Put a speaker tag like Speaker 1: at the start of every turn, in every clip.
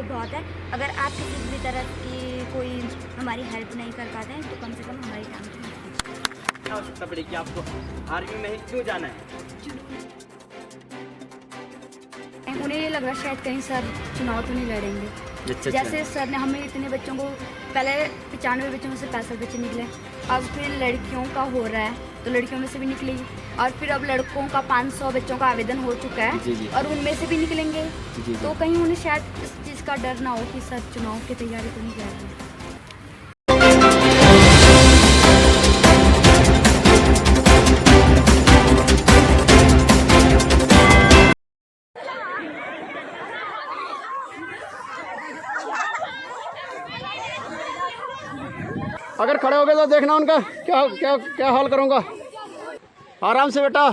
Speaker 1: बहुत है। अगर आप किसी भी तरह की कोई हमारी हेल्प नहीं कर पाते हैं तो कम से कम हमारी टांग खींचिए।
Speaker 2: क्या आवश्यकता पड़ेगी आपको आर्मी में ही क्यों जाना है?
Speaker 1: उन्हें ये लग रहा है शायद कहीं सर चुनाव तो नहीं लड़ेंगे।
Speaker 2: अच्छा।
Speaker 1: जैसे सर ने हमें इतने बच्चों को, पहले 95 बच्चों में से 65 बच्चे निकले, अब फिर लड़कियों का हो रहा है तो लड़कियों में से भी निकलेगी, और फिर अब लड़कों का 500 बच्चों का आवेदन हो चुका है
Speaker 2: जी।
Speaker 1: और उनमें से भी निकलेंगे।
Speaker 2: जी।
Speaker 1: तो कहीं उन्हें शायद इस चीज़ का डर ना हो कि सर चुनाव की तैयारी तो नहीं कर रहे हैं।
Speaker 3: अगर खड़े हो गए तो देखना उनका क्या क्या क्या हाल करूँगा। आराम से बेटा,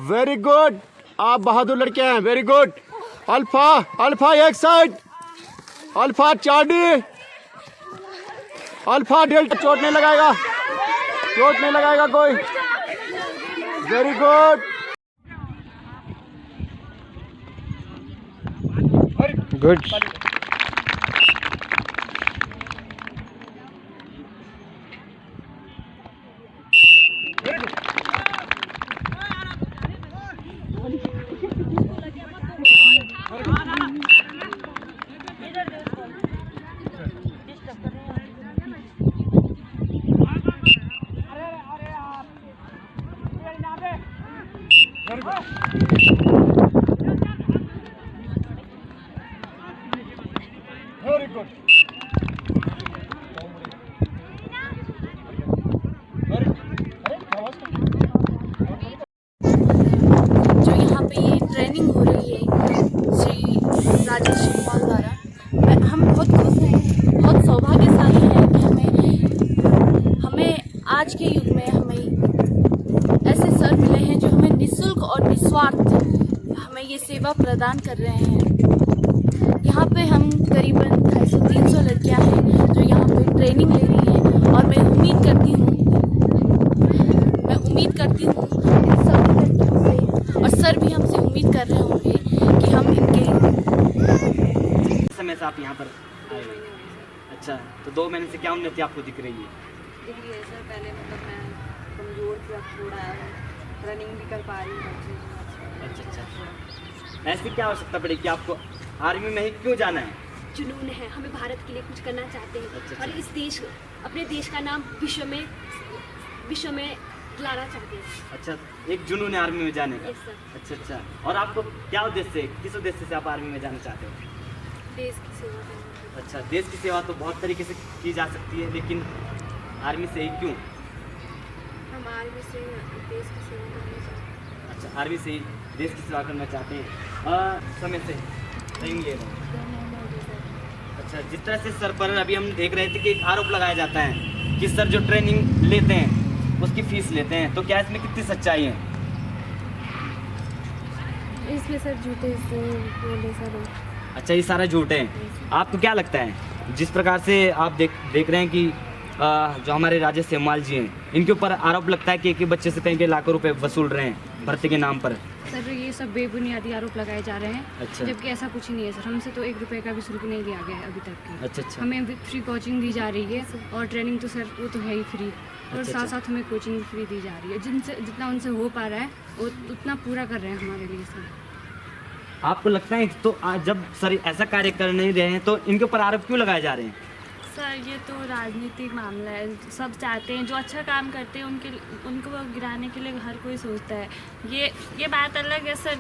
Speaker 3: वेरी गुड, आप बहादुर लड़के हैं, वेरी गुड। अल्फा अल्फा एक साइड, अल्फा चार्डी, अल्फा डेल्टा, चोट नहीं लगाएगा, चोट नहीं लगाएगा कोई, very good good. Very good.
Speaker 4: जो यहाँ पे ये ट्रेनिंग हो रही है श्री राजेश शिवपाल द्वारा, हम बहुत खुश हैं, बहुत सौभाग्यशाली हैं कि हमें आज के युग में हमें ऐसे सर मिले हैं जो हमें निःशुल्क और निस्वार्थ हमें ये सेवा प्रदान कर रहे हैं। यहाँ पे हम करीबन 250-300 लड़कियाँ हैं जो यहाँ पे ट्रेनिंग ले रही हैं, और मैं उम्मीद करती हूँ इन सभी लड़कियों से, और सर भी हमसे उम्मीद कर रहे होंगे कि हम इनके
Speaker 2: समय से आप यहाँ पर आए हैं। अच्छा, तो 2 महीने से क्या उन्नति आपको दिख रही है?
Speaker 5: दिख रही है सर। पहले मतलब मैं कमज़ोर थी, अब थोड़ा रनिंग भी कर पा रही हूँ।
Speaker 2: अच्छा। ऐसी क्या आवश्यकता पड़ेगी आपको आर्मी में ही क्यों जाना है?
Speaker 6: जुनून है, हमें भारत के लिए कुछ करना चाहते हैं।
Speaker 2: अच्छा।
Speaker 6: और इस देश, अपने देश का नाम विश्व में लाना चाहते हैं।
Speaker 2: अच्छा, एक जुनून है आर्मी में जाने का।
Speaker 6: Yes sir.
Speaker 2: अच्छा। और आपको क्या उद्देश्य है, किस उद्देश्य से आप आर्मी में जाना चाहते हो?
Speaker 5: देश की सेवा करना।
Speaker 2: अच्छा, देश की सेवा तो बहुत तरीके से की जा सकती है, लेकिन आर्मी से ही क्यों?
Speaker 5: हम आर्मी से देश की सेवा करना चाहते हैं।
Speaker 2: अच्छा, आर्मी से ही देश की सेवा करना चाहते हैं। समय से ट्रेनिंग ले रहे हैं। अच्छा, जिस तरह से सर पर अभी हम देख रहे थे कि एक आरोप लगाया जाता है कि सर जो ट्रेनिंग लेते हैं उसकी फीस लेते हैं, तो क्या इसमें कितनी सच्चाई है?
Speaker 5: इसमें सर झूठे से बोले सर।
Speaker 2: अच्छा, ये सारा झूठ है। आपको क्या लगता है, जिस प्रकार से आप देख रहे हैं कि जो हमारे राजेश सेमवाल जी हैं, इनके ऊपर आरोप लगता है कि एक बच्चे से कहीं के लाखों रुपए वसूल रहे हैं भर्ती के नाम पर?
Speaker 4: सर ये सब बेबुनियादी आरोप लगाए जा रहे हैं।
Speaker 2: अच्छा।
Speaker 4: जबकि ऐसा कुछ ही नहीं है सर, हमसे तो 1 रुपये का भी शुल्क नहीं लिया गया है अभी तक की।
Speaker 2: अच्छा।
Speaker 4: हमें फ्री कोचिंग दी जा रही है, और ट्रेनिंग तो सर वो तो है ही फ्री, और
Speaker 2: अच्छा।
Speaker 4: साथ साथ हमें कोचिंग फ्री दी जा रही है। जितना उनसे हो पा रहा है वो उतना पूरा कर रहे हैं हमारे लिए सर।
Speaker 2: आपको लगता है तो जब सर ऐसा कार्य कर नहीं रहे हैं तो इनके ऊपर आरोप क्यों लगाए जा रहे हैं?
Speaker 4: सर ये तो राजनीतिक मामला है, सब चाहते हैं जो अच्छा काम करते हैं उनको गिराने के लिए हर कोई सोचता है। ये बात अलग है सर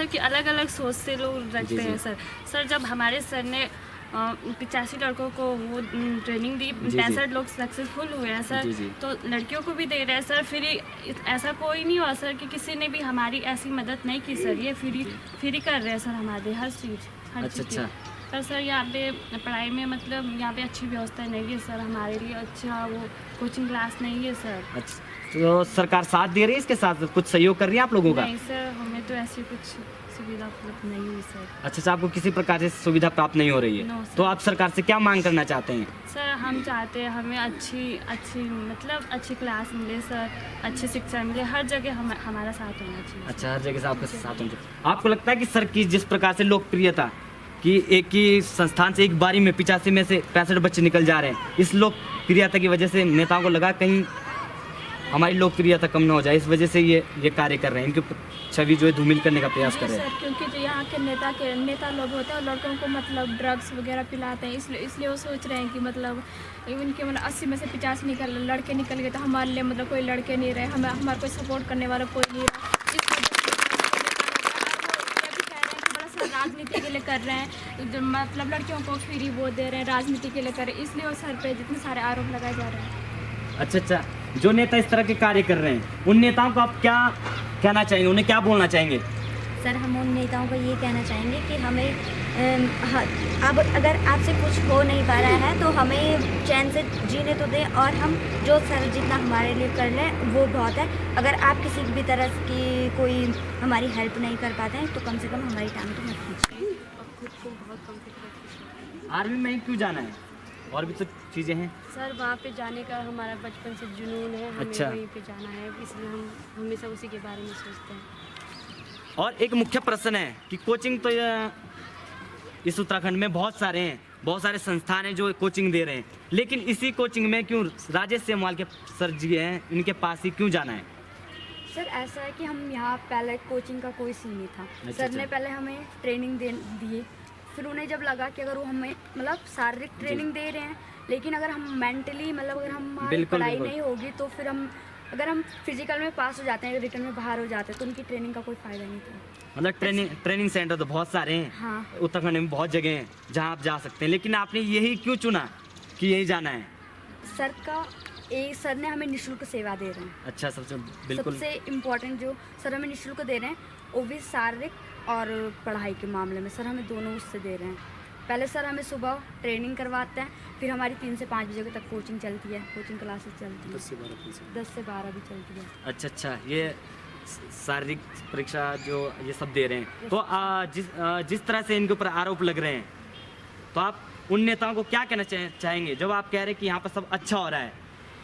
Speaker 4: कि अलग अलग सोच से लोग रखते हैं सर। जब हमारे सर ने 85 लड़कों को वो ट्रेनिंग दी, 65 लोग सक्सेसफुल हुए हैं सर, तो लड़कियों को भी दे रहे हैं सर फ्री। ऐसा कोई नहीं हुआ सर कि किसी ने भी हमारी ऐसी मदद नहीं की सर। ये फ्री कर रहे हैं सर हमारे हर चीज़
Speaker 2: अच्छा।
Speaker 4: पर सर यहाँ पे पढ़ाई में मतलब यहाँ पे अच्छी व्यवस्था नहीं है सर, हमारे लिए अच्छा वो कोचिंग क्लास नहीं है सर।
Speaker 2: अच्छा, तो सरकार साथ दे रही है, इसके साथ कुछ सहयोग कर रही है आप लोगों का?
Speaker 4: नहीं सर, हमें तो ऐसी कुछ सुविधा उपलब्ध नहीं हुई सर।
Speaker 2: अच्छा, आपको किसी प्रकार से सुविधा प्राप्त नहीं हो रही है?
Speaker 4: No, sir.
Speaker 2: तो आप सरकार से क्या मांग करना चाहते हैं?
Speaker 4: सर हम चाहते हैं हमें अच्छी मतलब अच्छी क्लास मिले सर, अच्छी शिक्षा मिले, हर जगह हमारा साथ होना चाहिए।
Speaker 2: अच्छा, हर जगह से आपके साथ होंगे। आपको लगता है कि सर की जिस प्रकार से लोकप्रियता कि एक ही संस्थान से एक बारी में 85 में से 65 बच्चे निकल जा रहे हैं, इस लोकप्रियता की वजह से नेताओं को लगा कहीं हमारी लोकप्रियता कम ना हो जाए, इस वजह से ये कार्य कर रहे हैं, इनकी छवि जो है धूमिल करने का प्रयास कर रहे हैं?
Speaker 4: सर क्योंकि जो यहाँ के नेता लोग होते हैं, लड़कों को मतलब ड्रग्स वगैरह पिलाते हैं, इसलिए वो सोच रहे हैं कि मतलब इनके मतलब 80 में से 50 लड़के निकल गए तो हमारे लिए मतलब कोई लड़के नहीं रहे, हमारे कोई सपोर्ट करने वाला कोई नहीं रहा। राजनीति के लिए कर रहे हैं, जो मतलब लड़कियों को फ्री वो दे रहे हैं, राजनीति के लिए कर रहे हैं, इसलिए वो सर पे जितने सारे आरोप लगाए जा रहे हैं।
Speaker 2: अच्छा, जो नेता इस तरह के कार्य कर रहे हैं, उन नेताओं को आप क्या कहना चाहेंगे, उन्हें क्या बोलना चाहेंगे?
Speaker 1: सर हम उन नेताओं को ये कहना चाहेंगे कि हमें अब अगर आपसे कुछ हो नहीं पा रहा है तो हमें चैन से जीने तो दें, और हम जो सर जितना हमारे लिए कर लें वो बहुत है। अगर आप किसी भी तरह की कोई हमारी हेल्प नहीं कर पाते हैं तो कम से कम हमारी टांग तो मत खींचिए।
Speaker 2: आर्मी में क्यों जाना है? और भी तो चीज़ें हैं
Speaker 6: सर, वहाँ पे जाने का हमारा बचपन से जुनून है, हमें
Speaker 2: अच्छा।
Speaker 6: वहीं पे जाना है, इसलिए हम हमेशा उसी के बारे में सोचते हैं।
Speaker 2: और एक मुख्य प्रश्न है कि कोचिंग तो इस उत्तराखंड में बहुत सारे हैं, बहुत सारे संस्थान हैं जो कोचिंग दे रहे हैं, लेकिन इसी कोचिंग में क्यों राजेश सेमवाल के सर जी हैं, इनके पास ही क्यों जाना है?
Speaker 1: सर ऐसा है कि हम यहाँ पहले कोचिंग का कोई सीन नहीं था। सर ने पहले हमें ट्रेनिंग दिए, फिर उन्हें जब लगा कि अगर वो हमें मतलब शारीरिक ट्रेनिंग दे रहे हैं, लेकिन अगर हम मेंटली मतलब अगर हमारी पढ़ाई नहीं होगी तो फिर अगर हम फिजिकल में पास हो जाते हैं, रिटर्न में बाहर हो जाते हैं, तो उनकी ट्रेनिंग का कोई फ़ायदा नहीं था।
Speaker 2: मतलब ट्रेनिंग सेंटर तो बहुत सारे हैं।
Speaker 1: हाँ।
Speaker 2: उत्तराखंड में बहुत जगह हैं जहाँ आप जा सकते हैं, लेकिन आपने यही क्यों चुना कि यही जाना है?
Speaker 1: सर ने हमें निःशुल्क सेवा दे रहे हैं।
Speaker 2: अच्छा, बिल्कुल
Speaker 1: सबसे इम्पोर्टेंट जो सर हमें निःशुल्क दे रहे हैं वो भी शारीरिक और पढ़ाई के मामले में सर हमें दोनों उससे दे रहे हैं। पहले सर हमें सुबह ट्रेनिंग करवाते हैं, फिर हमारी 3 से 5 बजे तक कोचिंग चलती है, कोचिंग क्लासेस चलती है, 10 से 12 भी चलती है।
Speaker 2: अच्छा, ये शारीरिक परीक्षा जो ये सब दे रहे हैं, तो जिस तरह से इनके ऊपर आरोप लग रहे हैं, तो आप उन नेताओं को क्या कहना चाहेंगे जब आप कह रहे हैं कि यहाँ पर सब अच्छा हो रहा है,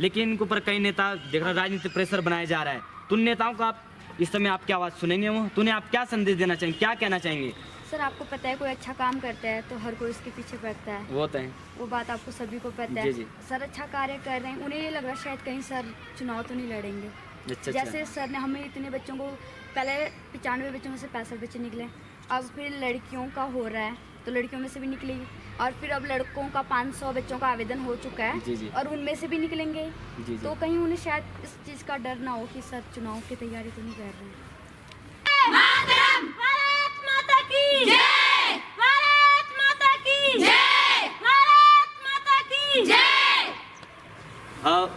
Speaker 2: लेकिन इनके ऊपर कई नेता देख रहे राजनीतिक प्रेशर बनाया जा रहा है, तो उन नेताओं को आप इस समय आप क्या आवाज़ सुनेंगे, तो उन्हें आप क्या संदेश देना चाहेंगे, क्या कहना चाहेंगे?
Speaker 1: सर आपको पता है कोई अच्छा काम करता है तो हर कोई उसके पीछे पड़ता है,
Speaker 2: वो तो है,
Speaker 1: वो बात आपको सभी को पता है।
Speaker 2: जी।
Speaker 1: सर अच्छा कार्य कर रहे हैं, उन्हें ये लग रहा है शायद कहीं सर चुनाव तो नहीं लड़ेंगे।
Speaker 2: अच्छा।
Speaker 1: जैसे सर ने हमें इतने बच्चों को पहले 95 बच्चों में से 65 बच्चे निकले, अब फिर लड़कियों का हो रहा है तो लड़कियों में से भी निकलेगी, और फिर अब लड़कों का 500 बच्चों का आवेदन हो चुका है।
Speaker 2: जी।
Speaker 1: और उनमें से भी निकलेंगे।
Speaker 2: जी।
Speaker 1: तो कहीं उन्हें शायद इस चीज़ का डर ना हो कि सर चुनाव की तैयारी तो नहीं कर रहे हैं।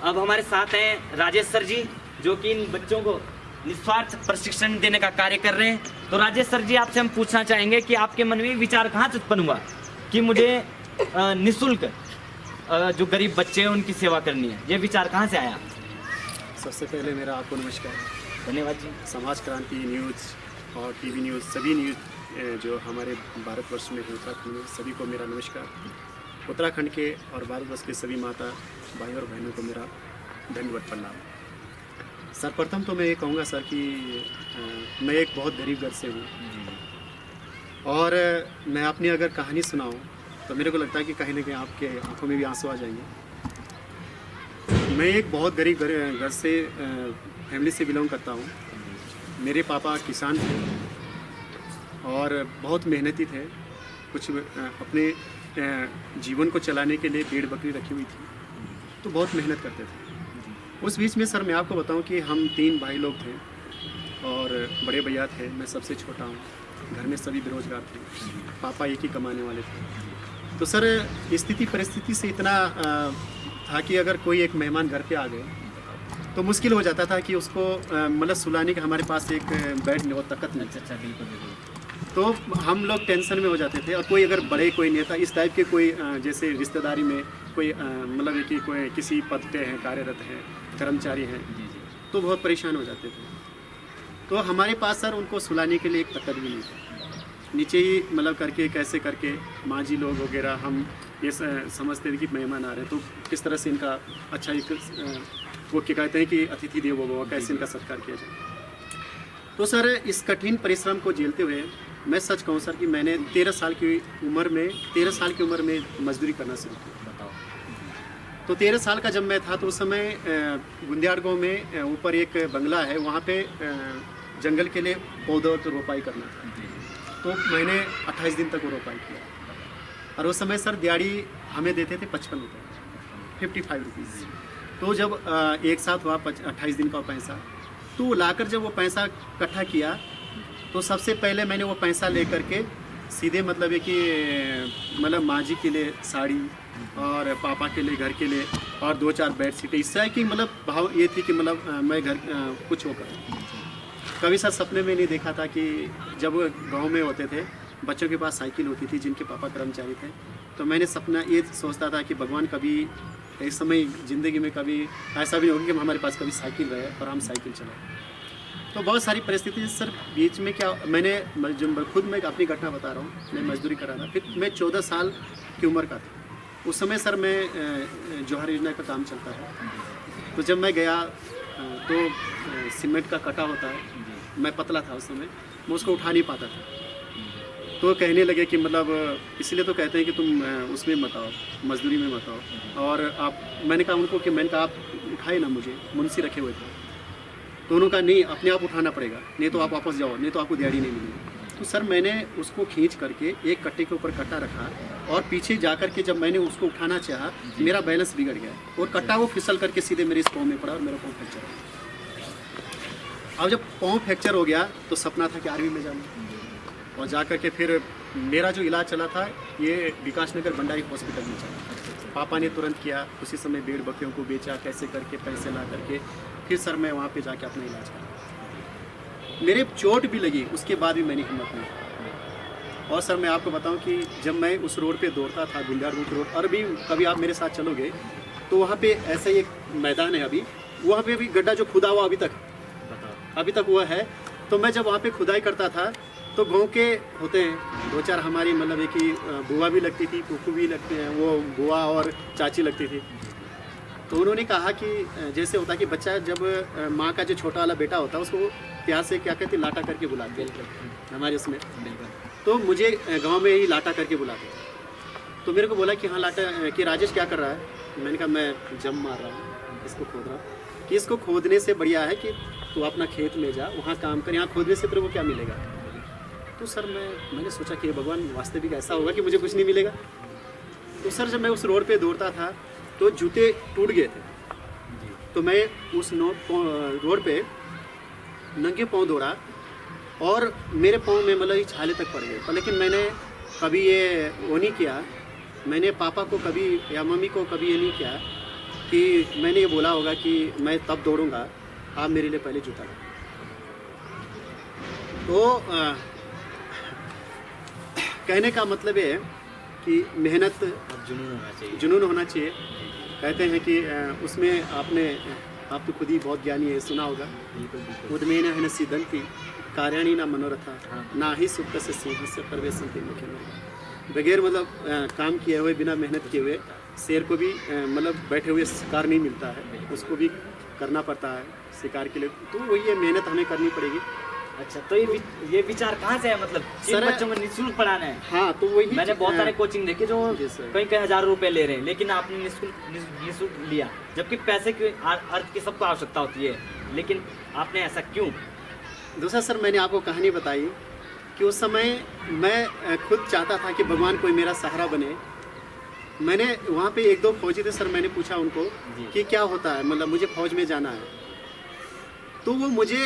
Speaker 2: अब हमारे साथ हैं राजेश सर जी, जो कि इन बच्चों को निस्वार्थ प्रशिक्षण देने का कार्य कर रहे हैं। तो राजेश सर जी, आपसे हम पूछना चाहेंगे कि आपके मन में विचार कहाँ से उत्पन्न हुआ कि मुझे निःशुल्क जो गरीब बच्चे हैं उनकी सेवा करनी है, ये विचार कहाँ से आया?
Speaker 3: सबसे पहले मेरा आपको नमस्कार।
Speaker 2: धन्यवाद जी।
Speaker 3: समाज क्रांति न्यूज़ और टीवी न्यूज़, सभी न्यूज़ जो हमारे भारतवर्ष में है, उत्तराखंड में, सभी को मेरा नमस्कार। उत्तराखंड के और भारतवर्ष के सभी माता भाई और बहनों को मेरा धन्यवाद प्रणाम। सर्वप्रथम तो मैं ये कहूँगा सर कि मैं एक बहुत गरीब घर से हूँ, और मैं अपनी अगर कहानी सुनाऊँ तो मेरे को लगता है कि कहीं ना कहीं आपके आंखों में भी आंसू आ जाएंगे। मैं एक बहुत गरीब घर से फैमिली से बिलोंग करता हूँ। मेरे पापा किसान थे और बहुत मेहनती थे, कुछ अपने जीवन को चलाने के लिए भेड़ बकरी रखी हुई थी, तो बहुत मेहनत करते थे। उस बीच में सर मैं आपको बताऊं कि हम 3 भाई लोग थे और बड़े भैया थे, मैं सबसे छोटा हूं। घर में सभी बेरोजगार थे, पापा एक ही कमाने वाले थे। तो सर स्थिति परिस्थिति से इतना था कि अगर कोई एक मेहमान घर पे आ गए तो मुश्किल हो जाता था कि उसको मतलब सुलाने का हमारे पास एक बेड और तकत नहीं।
Speaker 2: अच्छा, बिल्कुल।
Speaker 3: तो हम लोग टेंशन में हो जाते थे, और कोई अगर बड़े कोई नेता इस टाइप के कोई जैसे रिश्तेदारी में कोई मतलब कि कोई किसी पद पे हैं, कार्यरत हैं, कर्मचारी हैं, तो बहुत परेशान हो जाते थे। तो हमारे पास सर उनको सुलाने के लिए एक तख्त भी नहीं था, नीचे ही मतलब करके कैसे करके माँ जी लोग वगैरह हम ये समझते थे कि मेहमान आ रहे हैं तो किस तरह से इनका अच्छा एक वो क्या कहते हैं कि अतिथि देवो भव, कैसे इनका सत्कार किया जाए। तो सर इस कठिन परिश्रम को झेलते हुए मैं सच कहूँ सर कि मैंने 13 साल की उम्र में मजदूरी करना शुरू किया।
Speaker 2: बताओ।
Speaker 3: तो 13 साल का जब मैं था तो उस समय गुंदियाड़ गाँव में ऊपर एक बंगला है, वहाँ पे जंगल के लिए पौधों की रोपाई करना था। तो मैंने 28 दिन तक वो रोपाई किया और उस समय सर दिहाड़ी हमें देते थे 55 रुपये, 55 रुपीज़। तो जब एक साथ हुआ 28 दिन का पैसा, तो लाकर जब वो पैसा इकट्ठा किया तो सबसे पहले मैंने वो पैसा ले करके सीधे मतलब है कि मतलब माँ जी के लिए साड़ी और पापा के लिए घर के लिए और 2-4 बेड शीटें, इससे है कि मतलब भाव ये थी कि मतलब मैं घर कुछ होकर कभी सर सपने में नहीं देखा था कि जब गांव में होते थे बच्चों के पास साइकिल होती थी जिनके पापा कर्मचारी थे, तो मैंने सपना ये सोचता था कि भगवान कभी इस समय ज़िंदगी में कभी ऐसा भी होगा कि हमारे पास कभी साइकिल रहे और हम साइकिल चलाएं। तो बहुत सारी परिस्थिति सर बीच में क्या मैंने जो खुद मैं अपनी घटना बता रहा हूँ, मैं मजदूरी कर रहा था, फिर मैं 14 साल की उम्र का था। उस समय सर मैं जौहर योजना का काम चलता है, तो जब मैं गया तो सीमेंट का कटा होता है, मैं पतला था उस समय, मैं उसको उठा नहीं पाता था। तो कहने लगे कि मतलब इसलिए तो कहते हैं कि तुम उसमें मत आओ, मजदूरी में मत आओ। और आप मैंने कहा उनको कि मैंने कहा आप उठाए ना, मुझे मुंशी रखे हुए थे। तो उन्होंने कहा नहीं, अपने आप उठाना पड़ेगा, नहीं तो आप वापस जाओ, नहीं तो आपको दिहाड़ी नहीं मिलेगी। तो सर मैंने उसको खींच करके एक कट्टे के ऊपर कट्टा रखा और पीछे जा कर के जब मैंने उसको उठाना चाहा मेरा बैलेंस बिगड़ गया और कट्टा वो फिसल करके सीधे मेरे इस पाँव में पड़ा और मेरा पाँव फ्रैक्चर हो गया। अब जब पाँव फ्रैक्चर हो गया तो सपना था कि आर्मी में जाना, और जा कर के फिर मेरा जो इलाज चला था ये विकास नगर भंडारी हॉस्पिटल में चला। पापा ने तुरंत किया, उसी समय भेड़ बकरियों को बेचा, कैसे करके पैसे ला करके फिर सर मैं वहाँ पे जाके अपना इलाज करा। मेरे चोट भी लगी, उसके बाद भी मैंने हिम्मत नहीं की। और सर मैं आपको बताऊं कि जब मैं उस रोड पे दौड़ता था, गुंडियाड़ रोड, और भी कभी आप मेरे साथ चलोगे तो वहाँ पे ऐसा ही एक मैदान है, अभी वहाँ पे भी गड्ढा जो खुदा हुआ अभी तक हुआ है। तो मैं जब वहाँ पे खुदाई करता था तो गाँव के होते हैं 2-4 हमारी मतलब एक ही बुआ भी लगती थी, फूफू भी लगते हैं, वो बुआ और चाची लगती थी। तो उन्होंने कहा कि जैसे होता है कि बच्चा जब माँ का जो छोटा वाला बेटा होता है उसको प्यार से क्या कहते लाटा करके बुलाते हैं हमारे उसमें, तो मुझे गांव में ही लाटा करके बुलाते। तो मेरे को बोला कि हाँ लाटा कि राजेश क्या कर रहा है। मैंने कहा मैं जम मार रहा हूँ, इसको खोद रहा हूँ। कि इसको खोदने से बढ़िया है कि तू अपना खेत में जा, वहाँ काम कर, यहाँ खोदने से तेरे को क्या मिलेगा। तो सर मैंने सोचा कि भगवान वास्तविक ऐसा होगा कि मुझे कुछ नहीं मिलेगा। तो सर जब मैं उस रोड पे दौड़ता था तो जूते टूट गए थे, तो मैं उस रोड पे नंगे पाँव दौड़ा और मेरे पाँव में मतलब छाले तक पड़ गए। पर लेकिन मैंने कभी ये वो नहीं किया, मैंने पापा को कभी या मम्मी को कभी ये नहीं किया कि मैंने ये बोला होगा कि मैं तब दौड़ूंगा, आप मेरे लिए पहले जूता ला। तो कहने का मतलब है कि मेहनत जुनून होना चाहिए। कहते हैं कि उसमें आप तो खुद ही बहुत ज्ञानी है, सुना होगा, उद्मेन है न सिद्धंती कार्याणी ना मनोरथा ना ही सुप्त से सिंह से परवेशंती मुख्य में। बगैर मतलब काम किए हुए, बिना मेहनत किए हुए शेर को भी मतलब बैठे हुए शिकार नहीं मिलता है, उसको भी करना पड़ता है शिकार के लिए। तो वही है, मेहनत हमें करनी पड़ेगी।
Speaker 2: अच्छा, तो ये विचार कहाँ से है, मतलब सर बच्चों को निःशुल्क पढ़ाना है?
Speaker 3: हाँ, तो वही
Speaker 2: मैंने बहुत सारे कोचिंग देखे जो कई हज़ार रुपए ले रहे हैं, लेकिन आपने निःशुल्क लिया, जबकि पैसे की अर्थ की सबको आवश्यकता होती है, लेकिन आपने ऐसा क्यों?
Speaker 3: दूसरा सर मैंने आपको कहानी बताई कि उस समय मैं खुद चाहता था कि भगवान कोई मेरा सहारा बने। मैंने वहाँ पे 1-2 फौजी थे सर, मैंने पूछा उनको कि क्या होता है, मतलब मुझे फौज में जाना है। तो वो मुझे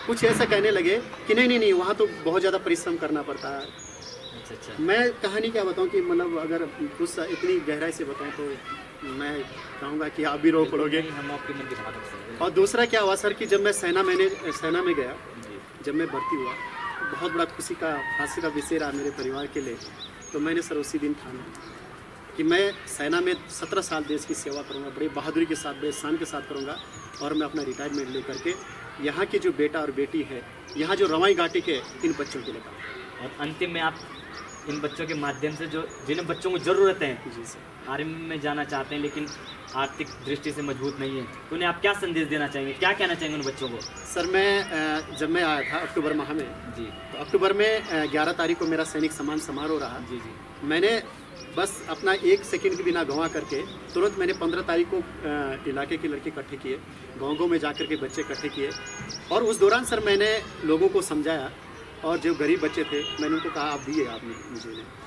Speaker 3: कुछ ऐसा कहने लगे कि नहीं वहाँ तो बहुत ज़्यादा परिश्रम करना पड़ता है।
Speaker 2: अच्छा।
Speaker 3: मैं कहानी क्या बताऊँ कि मतलब अगर कुछ इतनी गहराई से बताऊँ तो मैं कहूँगा कि आप भी रो पड़ोगे।
Speaker 2: हम आपके मन की बात करते।
Speaker 3: और दूसरा क्या हुआ सर कि जब मैं सेना में गया, जब मैं भर्ती हुआ, बहुत बड़ा खुशी का विषय रहा मेरे परिवार के लिए। तो मैंने सर उसी दिन ठाना कि मैं सेना में 17 साल देश की सेवा करूंगा, बड़ी बहादुरी के साथ, बड़े शान के साथ करूंगा। और मैं अपना रिटायरमेंट लेकर के यहाँ के जो बेटा और बेटी है, यहाँ जो रवाई घाटी के इन बच्चों को लेकर।
Speaker 2: और अंतिम में आप इन बच्चों के माध्यम से जो जिन्हें बच्चों को ज़रूरत है
Speaker 3: जी सर,
Speaker 2: आर्मी में जाना चाहते हैं लेकिन आर्थिक दृष्टि से मजबूत नहीं है, तो उन्हें आप क्या संदेश देना चाहेंगे, क्या कहना चाहेंगे उन बच्चों को?
Speaker 3: सर मैं जब मैं आया था अक्टूबर माह में,
Speaker 2: जी
Speaker 3: तो अक्टूबर में 11 तारीख को मेरा सैनिक सम्मान समारोह रहा।
Speaker 2: जी जी
Speaker 3: मैंने बस अपना 1 सेकंड भी ना गंवा करके तुरंत मैंने 15 तारीख को इलाके के लड़के इकट्ठे किए, गाँव में जा कर के बच्चे इकट्ठे किए, और उस दौरान सर मैंने लोगों को समझाया, और जो गरीब बच्चे थे मैंने उनको कहा आप दिए आप मुझे।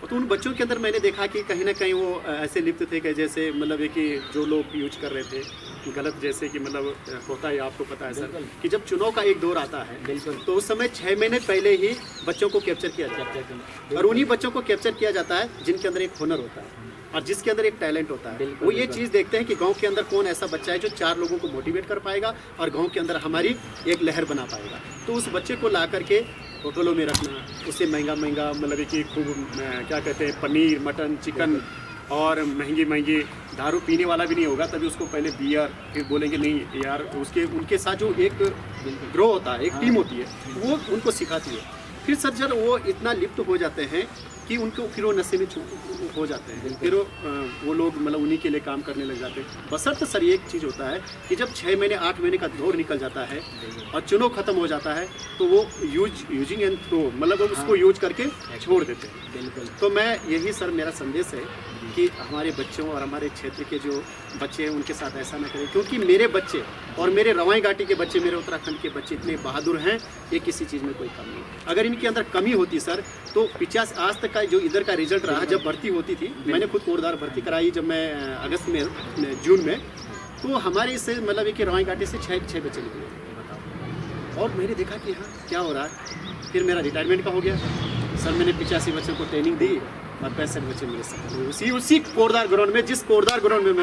Speaker 3: तो उन बच्चों के अंदर मैंने देखा कि कहीं ना कहीं वो ऐसे लिप्त थे कि जैसे मतलब कि जो लोग यूज कर रहे थे गलत, जैसे कि मतलब होता है आपको पता है सर कि जब चुनाव का एक दौर आता है
Speaker 2: बिल्कुल,
Speaker 3: तो उस समय 6 महीने पहले ही बच्चों को कैप्चर किया जाता है, और उन्हीं बच्चों को कैप्चर किया जाता है जिनके अंदर एक हुनर होता है और जिसके अंदर एक टैलेंट होता है। वो ये चीज़ देखते हैं कि गांव के अंदर कौन ऐसा बच्चा है जो 4 लोगों को मोटिवेट कर पाएगा और गांव के अंदर हमारी एक लहर बना पाएगा। तो उस बच्चे को ला करके होटलों में रखना, उससे महंगा महंगा मतलब कि खूब क्या कहते हैं पनीर मटन चिकन और महंगी महंगी दारू पीने वाला भी नहीं होगा, तभी उसको पहले बियर, फिर बोलेंगे नहीं यार, उसके उनके साथ जो एक ग्रो होता है, एक टीम होती है, वो उनको सिखाती है। फिर सर जब वो इतना लिप्त हो जाते हैं कि उनको फिर वो नशे में हो जाते हैं, फिर वो लोग मतलब उन्हीं के लिए काम करने लग जाते हैं। बशर्ते सर एक चीज़ होता है कि जब 6 महीने 8 महीने का दौर निकल जाता है और चुनाव खत्म हो जाता है तो वो यूजिंग एंड थ्रो मतलब उसको यूज करके छोड़ देते हैं।
Speaker 2: बिल्कुल।
Speaker 3: तो मैं यही सर मेरा संदेश है कि हमारे बच्चों और हमारे क्षेत्र के जो बच्चे हैं उनके साथ ऐसा ना करें, क्योंकि मेरे बच्चे और मेरे रवाई घाटी के बच्चे, मेरे उत्तराखंड के बच्चे इतने बहादुर हैं, ये किसी चीज़ में कोई कमी नहीं। अगर इनके अंदर कमी होती सर तो 50 आज तक का जो इधर का रिजल्ट रहा, जब भर्ती होती थी, मैंने खुद कोरदार भर्ती कराई जब मैं अगस्त में जून में, तो हमारे इससे मतलब एक रवाई घाटी से 6 बच्चे निकले, और मैंने देखा कि हाँ क्या हो रहा है। फिर मेरा रिटायरमेंट का हो गया सर, मैंने 85 बच्चों को ट्रेनिंग दी और 65 बच्चे मेरे साथ उसी कोरदार ग्राउंड में, जिस कोरदार ग्राउंड में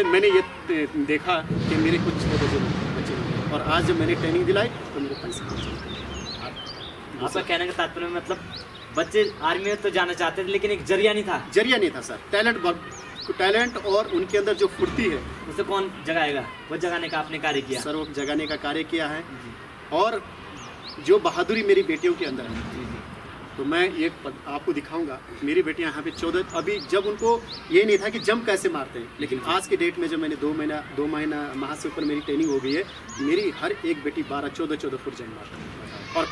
Speaker 3: मैंने ये देखा कि मेरे कुछ बच्चे निकले, और आज जब मैंने ट्रेनिंग दिलाई तो मेरे 65 बच्चे निकले।
Speaker 2: आपका कहने का तात्पर्य मतलब बच्चे आर्मी में तो जाना चाहते थे लेकिन एक जरिया नहीं था।
Speaker 3: जरिया नहीं था सर, टैलेंट और उनके अंदर जो फुर्ती है
Speaker 2: उसे कौन जगाएगा, वो जगाने का आपने कार्य किया।
Speaker 3: सर वो जगाने का कार्य किया है, और जो बहादुरी मेरी बेटियों के अंदर है, तो मैं ये आपको दिखाऊंगा। मेरी बेटियां यहाँ पे 14, अभी जब उनको ये नहीं था कि जंप कैसे मारते हैं, लेकिन आज के डेट में जब मैंने 2 महीना माह से ऊपर मेरी ट्रेनिंग हो गई है, मेरी हर एक बेटी 12-14 फुट जंप मारती है, और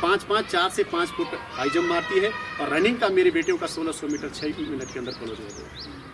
Speaker 3: 4 से 5 फुट हाई जंप मारती है, और रनिंग का मेरी बेटियों का 1600 मीटर 6 मिनट के अंदर क्लोज हो गया।